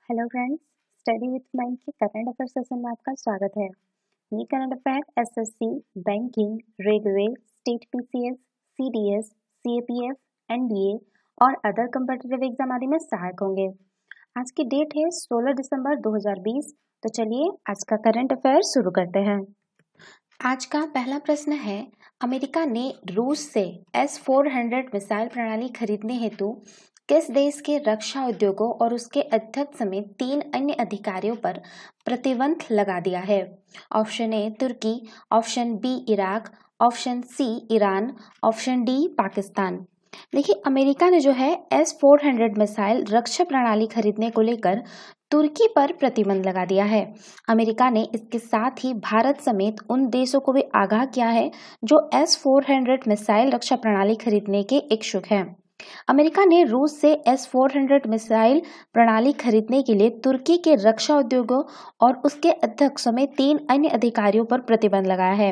Hello friends, study with mind के current affair session में आपका स्वागत है। ये current affair SSC, banking, railway, state PCS, CDS, CAPF, NDA और अदर कॉम्पिटिटिव एग्जाम आदि में सहायक होंगे। आज की डेट है 16 दिसंबर 2020। तो चलिए आज का करंट अफेयर शुरू करते हैं। आज का पहला प्रश्न है, अमेरिका ने रूस से S-400 मिसाइल प्रणाली खरीदने हेतु किस देश के रक्षा उद्योगों और उसके अध्यक्ष समेत 3 अन्य अधिकारियों पर प्रतिबंध लगा दिया है? ऑप्शन ए तुर्की, option B Iraq, option C Iran, option D Pakistan. देखिए, अमेरिका ने जो है S-400 मिसाइल रक्षा प्रणाली खरीदने को लेकर तुर्की पर प्रतिबंध लगा दिया है। अमेरिका ने इसके साथ ही भारत समेत उन देशों को भी आगाह किया है जो S-400 मिसाइल रक्षा प्रणाली खरीदने के इच्छुक हैं। अमेरिका ने रूस से S-400 मिसाइल प्रणाली खरीदने के लिए तुर्की के रक्षा उद्योगों और उसके अध्यक्ष समेत 3 अन्य अधिकारियों पर प्रतिबंध लगाया है।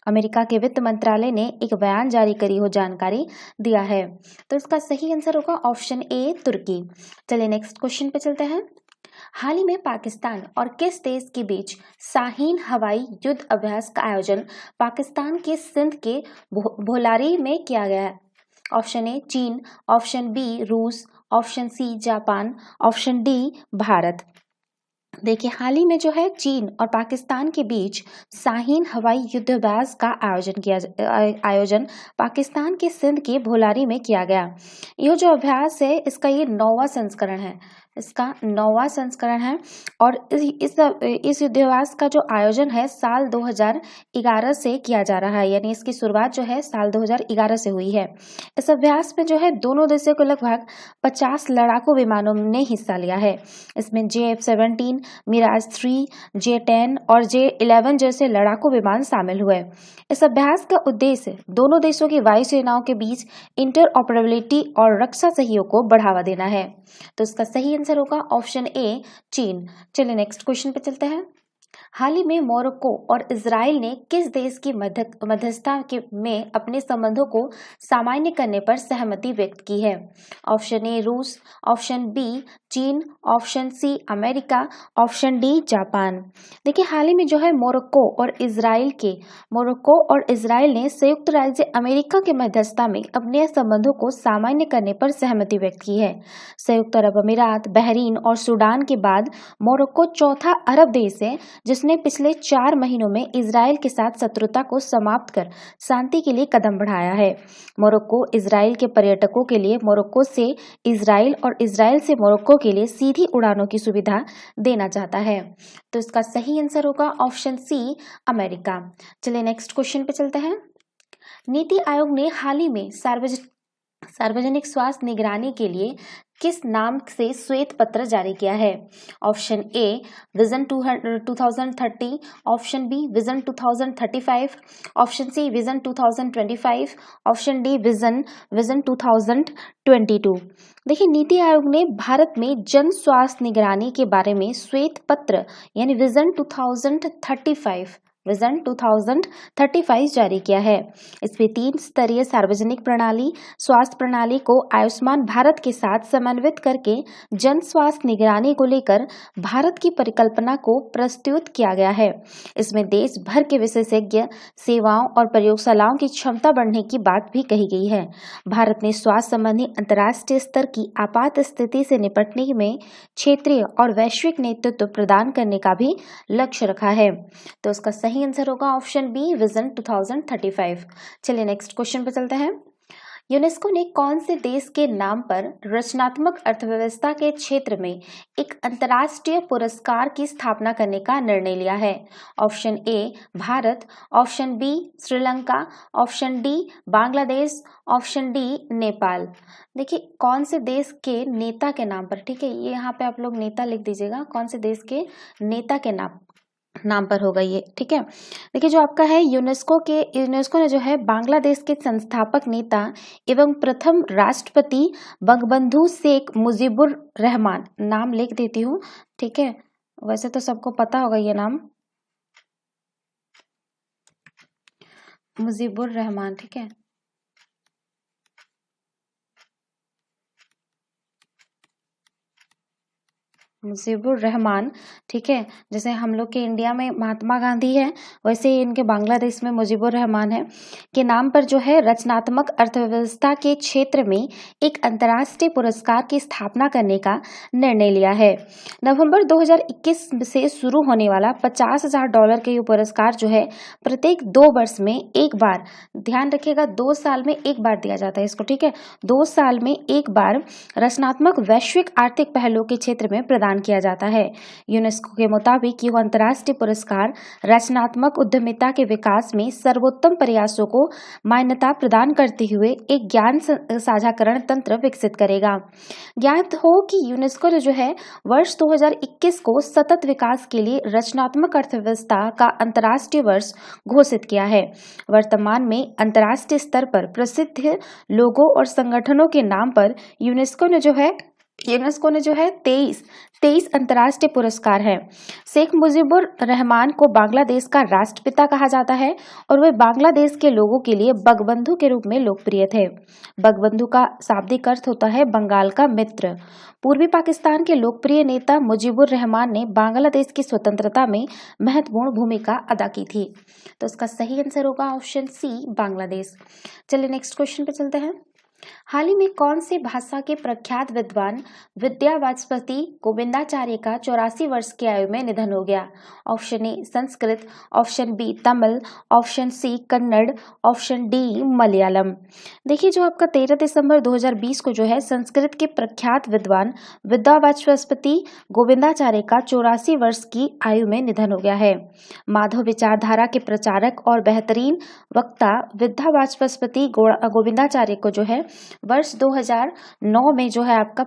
अमेरिका के वित्त मंत्रालय ने एक बयान जारी करी हो जानकारी दिया है। तो इसका सही आंसर होगा ऑप्शन ए तुर्की। चलिए नेक्स्ट क्वेश्चन पे चलते हैं। हाल ही में पाकिस्तान और किस देश के बीच शाहीन हवाई युद्ध अभ्यास का आयोजन पाकिस्तान के सिंध के भोलारी में किया गया है? ऑप्शन ए चीन, ऑप्शन बी रूस, option C Japan, option D Bharat. देखिए, हाल ही में जो है चीन और पाकिस्तान के बीच शाहीन हवाई युद्धाभ्यास का आयोजन पाकिस्तान के सिंध के भोलारी में किया गया। यह जो अभ्यास है इसका ये 9वां संस्करण है। इसका 9वां संस्करण है और इस युद्धाभ्यास का जो आयोजन है साल 2011 से किया जा रहा है, यानी इसकी शुरुआत जो है साल 2011 से हुई है। इस अभ्यास में जो है दोनों देशों को लगभग 50 लड़ाकू विमानों ने हिस्सा लिया है। इसमें JF-17, मिराज 3, J-10 और J-11 जैसे लड़ाकू विमान शामिल हुए। इस अभ्यास का उद्देश्य दोनों देशों की वायुसेनाओं के बीच इंटरऑपरेबिलिटी और रक्षा सहयोग को बढ़ावा देना है। तो इसका सही आंसर होगा ऑप्शन ए चीन। चलिए नेक्स्ट क्वेश्चन पे चलते हैं। हाल ही में मोरक्को और इजराइल ने किस देश की मध्यस्थता में अपने संबंधों को सामान्य करने पर सहमति व्यक्त की है? ऑप्शन ए रूस, ऑप्शन बी चीन, option C America, option D Japan. देखिए, हाल ही में जो है मोरक्को और इजराइल ने संयुक्त राज्य अमेरिका के मध्यस्थता में अपने संबंधों को सामान्य करने पर सहमति व्यक्त की है। संयुक्त अरब अमीरात, बहरीन और सूडान के बाद मोरक्को चौथा अरब देश है जिसने पिछले 4 महीनों में इजराइल के साथ शत्रुता को समाप्त कर शांति के लिए कदम बढ़ाया है। मोरक्को इजराइल के पर्यटकों के लिए मोरक्को से इजराइल और इजराइल से मोरक्को के लिए सीधी उड़ानों की सुविधा देना चाहता है। तो इसका सही आंसर होगा ऑप्शन सी अमेरिका। चलिए नेक्स्ट क्वेश्चन पे चलते हैं। नीति आयोग ने हाल ही में सार्वजनिक स्वास्थ्य निगरानी के लिए किस नाम से श्वेत पत्र जारी किया है? Option A vision 2030, option B vision 2035, option C vision 2025, option D vision 2022। देखिए, नीति आयोग ने भारत में जन स्वास्थ्य निगरानी के बारे में श्वेत पत्र यानी विजन 2035 जारी किया है। इसमें 3 स्तरीय सार्वजनिक प्रणाली स्वास्थ्य प्रणाली को आयुष्मान भारत के साथ समन्वित करके जन स्वास्थ्य निगरानी को लेकर भारत की परिकल्पना को प्रस्तुत किया गया है। इसमें देश भर के विशेषज्ञ सेवाओं और प्रयोगशालाओं की क्षमता बढ़ने की बात भी कही गई है। भारत ने स्वास्थ्य संबंधी अंतर्राष्ट्रीय स्तर की आपात स्थिति से निपटने में क्षेत्रीय और वैश्विक नेतृत्व प्रदान करने का भी लक्ष्य रखा है। तो इसका सही आंसर होगा ऑप्शन बी विजन 2035। चलिए नेक्स्ट क्वेश्चन पे चलते हैं। यूनेस्को ने कौन से देश के नाम पर रचनात्मक अर्थव्यवस्था के क्षेत्र में एक अंतर्राष्ट्रीय पुरस्कार की स्थापना करने का निर्णय लिया है? Option A Bharat, option B Sri Lanka, option D Bangladesh, option D Nepal. देखिए, कौन से देश के नेता के नाम पर, ठीक है, ये यहाँ पे आप लोग नेता लिख दीजिएगा, कौन से देश के नेता के नाम पर होगा ये, ठीक है। देखिए, जो आपका है यूनेस्को ने जो है बांग्लादेश के संस्थापक नेता एवं प्रथम राष्ट्रपति बंगबंधु शेख मुजीबुर रहमान, नाम लिख देती हूँ, ठीक है, वैसे तो सबको पता होगा ये नाम, मुजीबुर रहमान, ठीक है। मुजीबुर रहमान, ठीक है। जैसे हम लोग के इंडिया में महात्मा गांधी है, वैसे ही इनके बांग्लादेश में मुजीबुर रहमान है के नाम पर जो है रचनात्मक अर्थव्यवस्था के क्षेत्र में एक अंतर्राष्ट्रीय पुरस्कार की स्थापना करने का निर्णय लिया है। नवंबर 2021 से शुरू होने वाला $50,000 के ये पुरस्कार जो है प्रत्येक 2 वर्ष में एक बार, ध्यान रखिएगा 2 साल में एक बार दिया जाता है इसको, ठीक है। 2 साल में एक बार रचनात्मक वैश्विक आर्थिक पहलों के क्षेत्र में प्रदान किया जाता है। यूनेस्को के मुताबिक यह अंतर्राष्ट्रीय पुरस्कार रचनात्मक उद्यमिता के विकास में सर्वोत्तम प्रयासों को मान्यता प्रदान करते हुए एक ज्ञान साझाकरण तंत्र विकसित करेगा। ज्ञात हो कि यूनेस्को ने जो है वर्ष 2021 को सतत विकास के लिए रचनात्मक अर्थव्यवस्था का अंतर्राष्ट्रीय वर्ष घोषित किया है। वर्तमान में अंतर्राष्ट्रीय स्तर पर प्रसिद्ध लोगों और संगठनों के नाम पर यूनेस्को ने जो है 23 अंतर्राष्ट्रीय पुरस्कार है। शेख मुजीबुर रहमान को बांग्लादेश का राष्ट्रपिता कहा जाता है और वे बांग्लादेश के लोगों के लिए बंगबंधु के रूप में लोकप्रिय थे। बंगबंधु का शाब्दिक अर्थ होता है बंगाल का मित्र। पूर्वी पाकिस्तान के लोकप्रिय नेता मुजीबुर रहमान ने बांग्लादेश की स्वतंत्रता में महत्वपूर्ण भूमिका अदा की थी। तो इसका सही आंसर होगा ऑप्शन सी, बांग्लादेश। चलिए नेक्स्ट क्वेश्चन पे चलते हैं। हाल ही में कौन सी भाषा के प्रख्यात विद्वान विद्यावाचस्पति गोविंदाचार्य का 84 वर्ष की आयु में निधन हो गया? Option A Sanskrit, option B Tamil, option C Kannada, option D Malayalam. देखिए जो आपका 13 दिसंबर 2020 को जो है संस्कृत के प्रख्यात विद्वान विद्यावाचस्पति गोविंदाचार्य का 84 वर्ष की आयु में निधन हो गया है। माधव विचारधारा के प्रचारक और बेहतरीन वक्ता विद्यावाचस्पति गोविंदाचार्य को जो है वर्ष 2009 में जो है आपका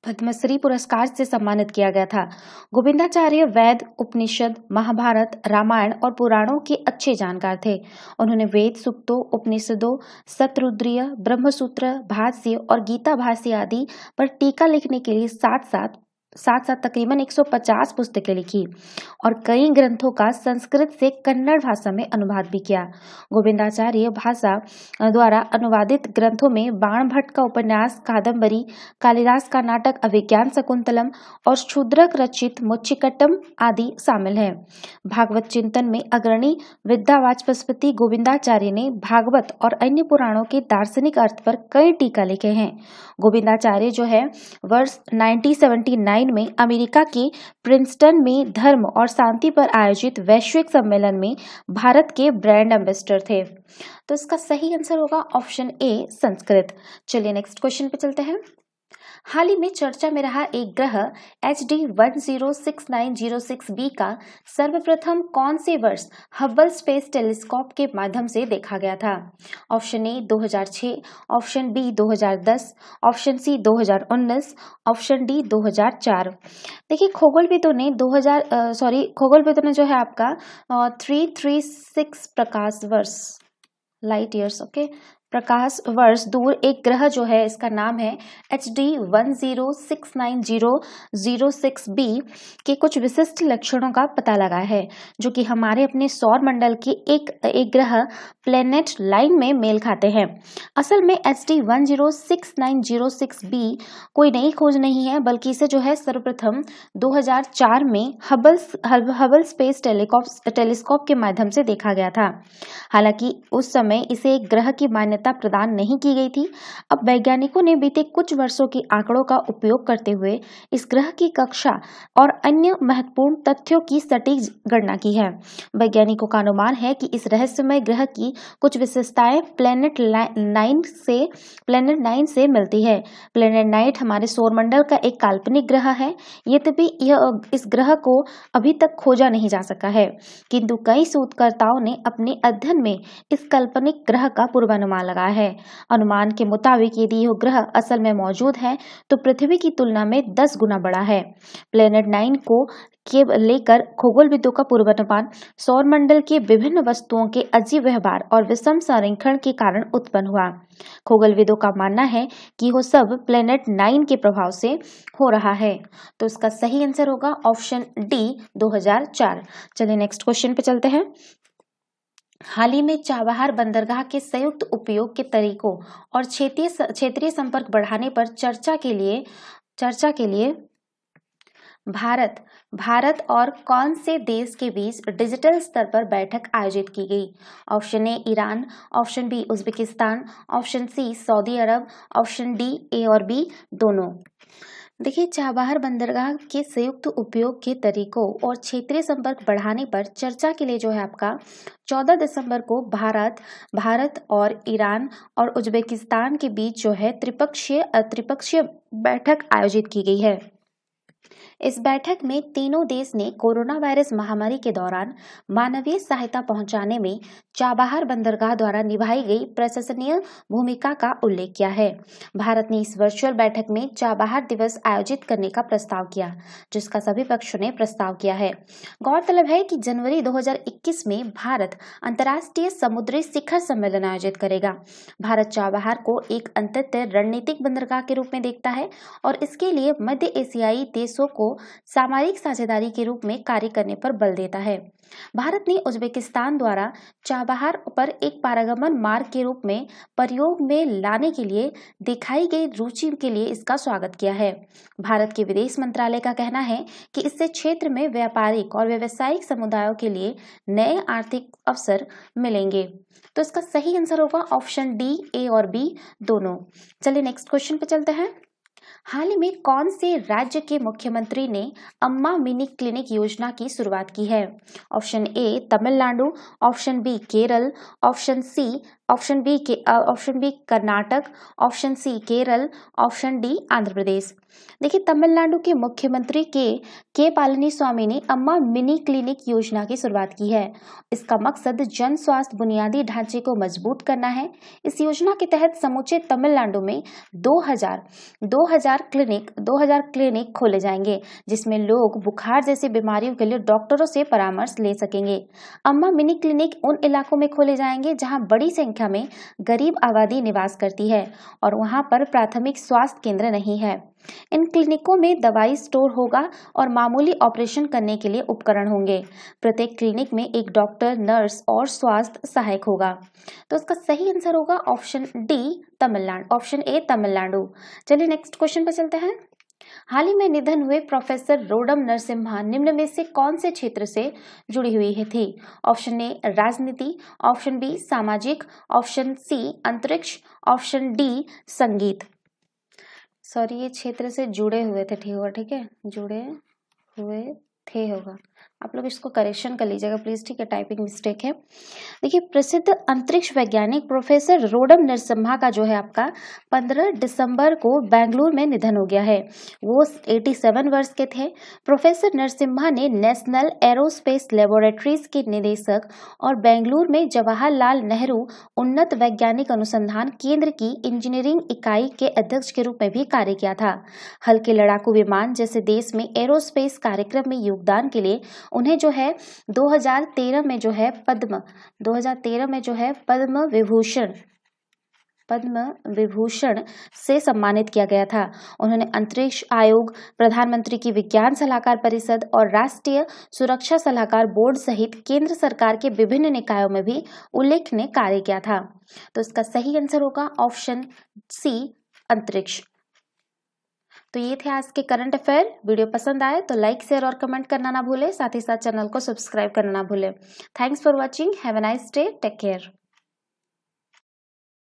पद्मश्री पुरस्कार से सम्मानित किया गया था। गोविंदाचार्य वेद, उपनिषद, महाभारत, रामायण और पुराणों के अच्छे जानकार थे। उन्होंने वेद सूक्तों, उपनिषदों, शतरुद्रीय, ब्रह्मसूत्र, भाष्य और गीता भाष्य आदि पर टीका लिखने के लिए साथ साथ तकरीबन 150 पुस्तकें लिखी और कई ग्रंथों का संस्कृत से कन्नड़ भाषा में अनुवाद भी किया। गोविंदाचार्य भाषा द्वारा अनुवादित ग्रंथों में बाण भट्ट का उपन्यास कादम्बरी, कालिदास का नाटक अभिज्ञान शकुंतलम और शूद्रक रचित मुच्चिकट्टम आदि शामिल हैं। भागवत चिंतन में अग्रणी विद्यावाचस्पति गोविंदाचार्य ने भागवत और अन्य पुराणों के दार्शनिक अर्थ पर कई टीका लिखे हैं। गोविंदाचार्य जो है वर्ष 1979 में अमेरिका के प्रिंसटन में धर्म और शांति पर आयोजित वैश्विक सम्मेलन में भारत के ब्रांड एम्बेसडर थे। तो इसका सही आंसर होगा ऑप्शन ए संस्कृत। चलिए नेक्स्ट क्वेश्चन पे चलते हैं। हाल ही में चर्चा में रहा एक ग्रह HD 106906b का सर्वप्रथम कौन से वर्ष हब्बल स्पेस टेलीस्कोप के माध्यम से देखा गया था? Option A 2006, option B 2010, option C 2019, option D 2004। देखिए खगोलविदों ने जो है आपका 336 प्रकाश वर्ष लाइट ईयर्स प्रकाश वर्ष दूर एक ग्रह जो है इसका नाम है HD 106906b के कुछ विशिष्ट लक्षणों का पता लगाया है जो कि हमारे अपने सौर मंडल के एक ग्रह प्लेनेट लाइन में मेल खाते हैं। असल में HD 106906b कोई नई खोज नहीं है बल्कि इसे जो है सर्वप्रथम 2004 में हबल स्पेस टेलीस्कोप के माध्यम से देखा गया था। हालांकि उस समय इसे एक ग्रह की मान्यता प्रदान नहीं की गई थी। अब वैज्ञानिकों ने बीते कुछ वर्षों के आंकड़ों का उपयोग करते हुए इस ग्रह की कक्षा और अन्य महत्वपूर्ण तथ्यों की सटीक गणना की है। वैज्ञानिकों का अनुमान है कि इस रहस्यमय ग्रह की कुछ विशेषताएं प्लेनेट 9 से मिलती है। प्लेनेट 9 हमारे सौरमंडल का एक काल्पनिक ग्रह है। यद्यपि इस ग्रह को अभी तक खोजा नहीं जा सका है, किंतु कई शोधकर्ताओं ने अपने अध्ययन में इस काल्पनिक ग्रह का पूर्वानुमान लगाया है। अनुमान के मुताबिक यदि यह ग्रह असल में मौजूद है तो पृथ्वी की तुलना में 10 गुना बड़ा है। प्लेनेट 9 को लेकर खगोलविदों का पूर्वानुमान सौरमंडल के विभिन्न वस्तुओं के अजीब व्यवहार और विषम संरेखण के कारण उत्पन्न हुआ। खगोलविदों का मानना है कि वो सब प्लेनेट 9 के प्रभाव से हो रहा है। तो इसका सही आंसर होगा ऑप्शन डी 2004। चलिए नेक्स्ट क्वेश्चन पे चलते हैं। हाल ही में चाबहार बंदरगाह के संयुक्त उपयोग के तरीकों और क्षेत्रीय संपर्क बढ़ाने पर चर्चा के लिए भारत और कौन से देश के बीच डिजिटल स्तर पर बैठक आयोजित की गई? Option A Iran, option B Uzbekistan, option C सऊदी अरब, ऑप्शन डी ए और बी दोनों। देखिए, चाबहार बंदरगाह के संयुक्त उपयोग के तरीकों और क्षेत्रीय संपर्क बढ़ाने पर चर्चा के लिए जो है आपका 14 दिसंबर को भारत और ईरान और उज्बेकिस्तान के बीच जो है त्रिपक्षीय बैठक आयोजित की गई है। इस बैठक में तीनों देश ने कोरोना वायरस महामारी के दौरान मानवीय सहायता पहुंचाने में चाबहार बंदरगाह द्वारा निभाई गई प्रशंसनीय भूमिका का उल्लेख किया है। भारत ने इस वर्चुअल बैठक में चाबहार दिवस आयोजित करने का प्रस्ताव किया, जिसका सभी पक्षों ने प्रस्ताव किया है। गौरतलब है कि जनवरी 2021 में भारत अंतर्राष्ट्रीय समुद्री शिखर सम्मेलन आयोजित करेगा। भारत चाबहार को एक अत्यंत रणनीतिक बंदरगाह के रूप में देखता है और इसके लिए मध्य एशियाई देशों को सामरिक साझेदारी के रूप में कार्य करने पर बल देता है। भारत ने उज्बेकिस्तान द्वारा चाबहार पर एक पारगमन मार्ग के रूप में प्रयोग में लाने के लिए दिखाई गई रुचि के लिए इसका स्वागत किया है। भारत के विदेश मंत्रालय का कहना है कि इससे क्षेत्र में व्यापारिक और व्यावसायिक समुदायों के लिए नए आर्थिक अवसर मिलेंगे। तो इसका सही आंसर होगा ऑप्शन डी, ए और बी दोनों। चलिए नेक्स्ट क्वेश्चन पे चलते हैं। हाल ही में कौन से राज्य के मुख्यमंत्री ने अम्मा मिनी क्लिनिक योजना की शुरुआत की है? Option A Tamil Nadu, option B Kerala, option B Karnataka, option C Kerala, option D Andhra Pradesh. देखिए, तमिलनाडु के मुख्यमंत्री के पलानीस्वामी ने अम्मा मिनी क्लिनिक योजना की शुरुआत की है। इसका मकसद जन स्वास्थ्य बुनियादी ढांचे को मजबूत करना है। इस योजना के तहत समूचे तमिलनाडु में 2000 क्लिनिक खोले जाएंगे, जिसमें लोग बुखार जैसी बीमारियों के लिए डॉक्टरों से परामर्श ले सकेंगे। अम्मा मिनी क्लिनिक उन इलाकों में खोले जाएंगे जहां बड़ी संख्या में गरीब आबादी निवास करती है और वहां पर प्राथमिक स्वास्थ्य केंद्र नहीं है। इन क्लिनिकों में दवाई स्टोर होगा और मामूली ऑपरेशन करने के लिए उपकरण होंगे। प्रत्येक क्लिनिक में एक डॉक्टर, नर्स और स्वास्थ्य सहायक होगा। तो इसका सही आंसर होगा option D Tamil Nadu, option A Tamil Nadu. चलिए नेक्स्ट क्वेश्चन पर चलते हैं। हाल ही में निधन हुए प्रोफेसर रोडम नरसिम्हा निम्न में से कौन से क्षेत्र से जुड़ी हुई थी? ऑप्शन ए राजनीति, ऑप्शन बी सामाजिक, ऑप्शन सी अंतरिक्ष, ऑप्शन डी संगीत। सॉरी, ये क्षेत्र से जुड़े हुए थे, ठीक है, जुड़े हुए थे होगा। आप लोग इसको करेक्शन कर लीजिएगा प्लीज, ठीक है, टाइपिंग मिस्टेक है। देखिए, प्रसिद्ध अंतरिक्ष वैज्ञानिक प्रोफेसर रोडम नरसिम्हा का जो है आपका 15 दिसंबर को बेंगलुरु में निधन हो गया है। वो 87 वर्ष के थे। प्रोफेसर नरसिम्हा ने नेशनल एरोस्पेस लेबोरेटरीज के निदेशक और बेंगलुरु में जवाहरलाल नेहरू उन्नत वैज्ञानिक अनुसंधान केंद्र की इंजीनियरिंग इकाई के अध्यक्ष के रूप में भी कार्य किया था। हल्के लड़ाकू विमान जैसे देश में एरोस्पेस कार्यक्रम में योगदान के लिए उन्हें जो है 2013 में जो है पद्म विभूषण से सम्मानित किया गया था। उन्होंने अंतरिक्ष आयोग, प्रधानमंत्री की विज्ञान सलाहकार परिषद और राष्ट्रीय सुरक्षा सलाहकार बोर्ड सहित केंद्र सरकार के विभिन्न निकायों में भी उल्लेखनीय कार्य किया था। तो इसका सही आंसर होगा ऑप्शन सी अंतरिक्ष। तो ये थे आज के करंट अफेयर। वीडियो पसंद आए तो लाइक, शेयर और कमेंट करना ना भूले, साथ ही साथ चैनल को सब्सक्राइब करना ना भूले। Thanks for watching, have a nice day, take care.